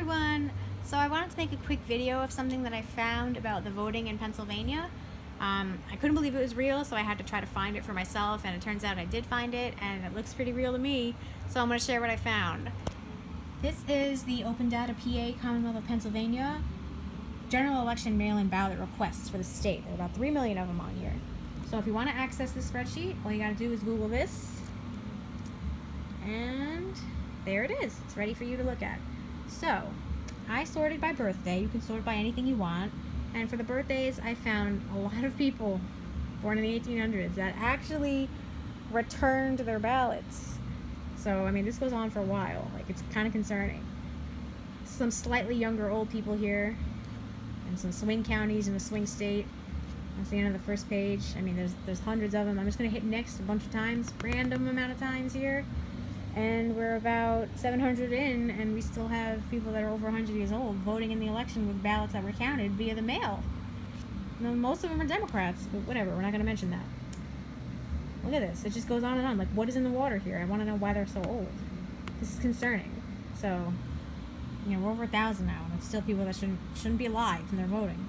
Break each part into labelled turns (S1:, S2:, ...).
S1: everyone! So I wanted to make a quick video of something that I found about the voting in Pennsylvania. I couldn't believe it was real, so I had to try to find it for myself, and it turns out I did find it, and it looks pretty real to me, so I'm going to share what I found. This is the Open Data PA Commonwealth of Pennsylvania general election mail-in ballot requests for the state. There are about 3 million of them on here. So if you want to access this spreadsheet, all you got to do is Google this, and there it is. It's ready for you to look at. So, I sorted by birthday. You can sort by anything you want. And for the birthdays, I found a lot of people born in the 1800s that actually returned their ballots. So, I mean, this goes on for a while. Like, it's kind of concerning. Some slightly younger old people here, and some swing counties in a swing state. That's the end of the first page. I mean, there's hundreds of them. I'm just going to hit next a bunch of times, random amount of times here. And we're about 700 in, and we still have people that are over 100 years old voting in the election with ballots that were counted via the mail. Now, most of them are Democrats, but whatever, we're not going to mention that. Look at this. It just goes on and on. Like, what is in the water here? I want to know why they're so old. This is concerning. So, you know, we're over 1,000 now, and it's still people that shouldn't be alive, and they're voting.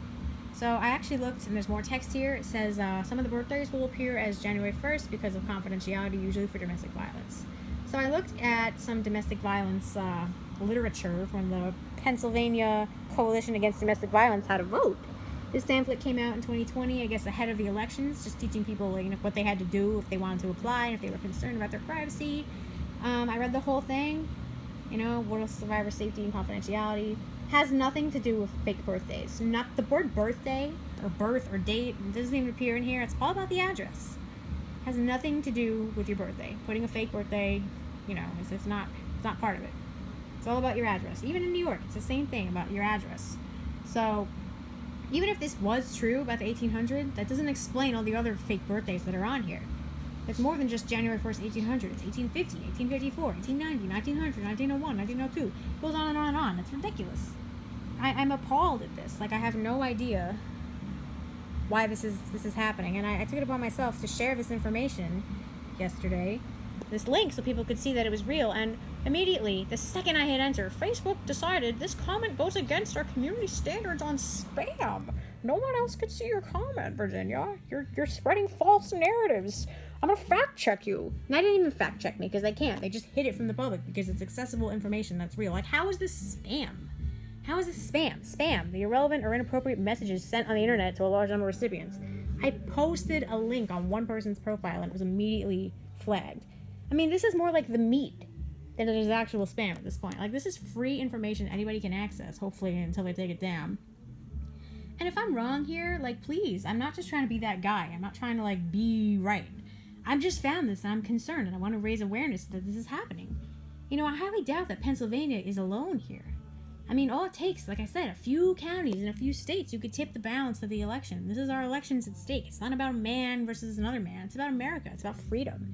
S1: So I actually looked, and there's more text here. It says some of the birthdays will appear as January 1st because of confidentiality, usually for domestic violence. So I looked at some domestic violence literature from the Pennsylvania Coalition Against Domestic Violence, How to Vote. This pamphlet came out in 2020, I guess ahead of the elections, just teaching people what they had to do if they wanted to apply and if they were concerned about their privacy. I read the whole thing. You know, what is survivor safety and confidentiality? Has nothing to do with fake birthdays. Not the word birthday or birth or date. It doesn't even appear in here. It's all about the address. Has nothing to do with your birthday. Putting a fake birthday, you know, it's not part of it. It's all about your address. Even in New York, it's the same thing about your address. So, even if this was true about the 1800s, that doesn't explain all the other fake birthdays that are on here. It's more than just January 1st, 1800. It's 1850, 1854, 1890, 1900, 1901, 1902. It goes on and on and on. It's ridiculous. I'm appalled at this. Like, I have no idea why this is happening. And I took it upon myself to share this information yesterday, this link, so people could see that it was real. And immediately, the second I hit enter, Facebook decided this comment goes against our community standards on spam. No one else could see your comment, Virginia. You're spreading false narratives. I'm gonna fact check you. And they didn't even fact check me because they can't. They just hid it from the public because it's accessible information that's real. Like, how is this spam? How is this spam? Spam, the irrelevant or inappropriate messages sent on the internet to a large number of recipients. I posted a link on one person's profile and it was immediately flagged. I mean, this is more like the meat than it is actual spam at this point. Like, this is free information anybody can access, hopefully, until they take it down. And if I'm wrong here, like, please, I'm not just trying to be that guy. I'm not trying to, like, be right. I've just found this and I'm concerned and I want to raise awareness that this is happening. You know, I highly doubt that Pennsylvania is alone here. I mean, all it takes, like I said, a few counties and a few states, you could tip the balance of the election. This is our elections at stake. It's not about a man versus another man. It's about America. It's about freedom.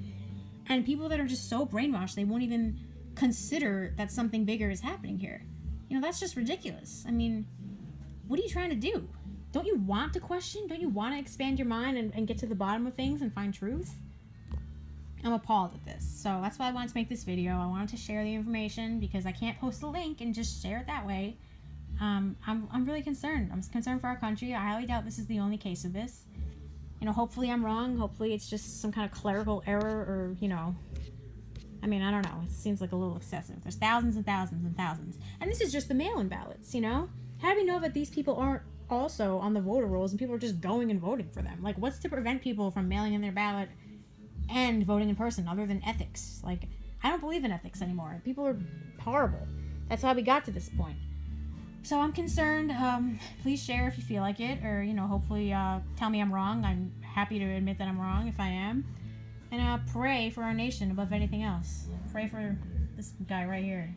S1: And people that are just so brainwashed, they won't even consider that something bigger is happening here. You know, that's just ridiculous. I mean, what are you trying to do? Don't you want to question? Don't you want to expand your mind and get to the bottom of things and find truth? I'm appalled at this. So that's why I wanted to make this video. I wanted to share the information because I can't post a link and just share it that way. I'm really concerned. I'm concerned for our country. I highly doubt this is the only case of this. You know, hopefully I'm wrong. Hopefully it's just some kind of clerical error or, you know, I mean, I don't know. It seems like a little excessive. There's thousands and thousands and thousands. And this is just the mail-in ballots, you know? How do we know that these people aren't also on the voter rolls and people are just going and voting for them? Like, what's to prevent people from mailing in their ballot and voting in person other than ethics? Like, I don't believe in ethics anymore. People are horrible. That's how we got to this point. So I'm concerned. Please share if you feel like it, or, you know, hopefully tell me I'm wrong. I'm happy to admit that I'm wrong if I am. And pray for our nation above anything else. Pray for this guy right here.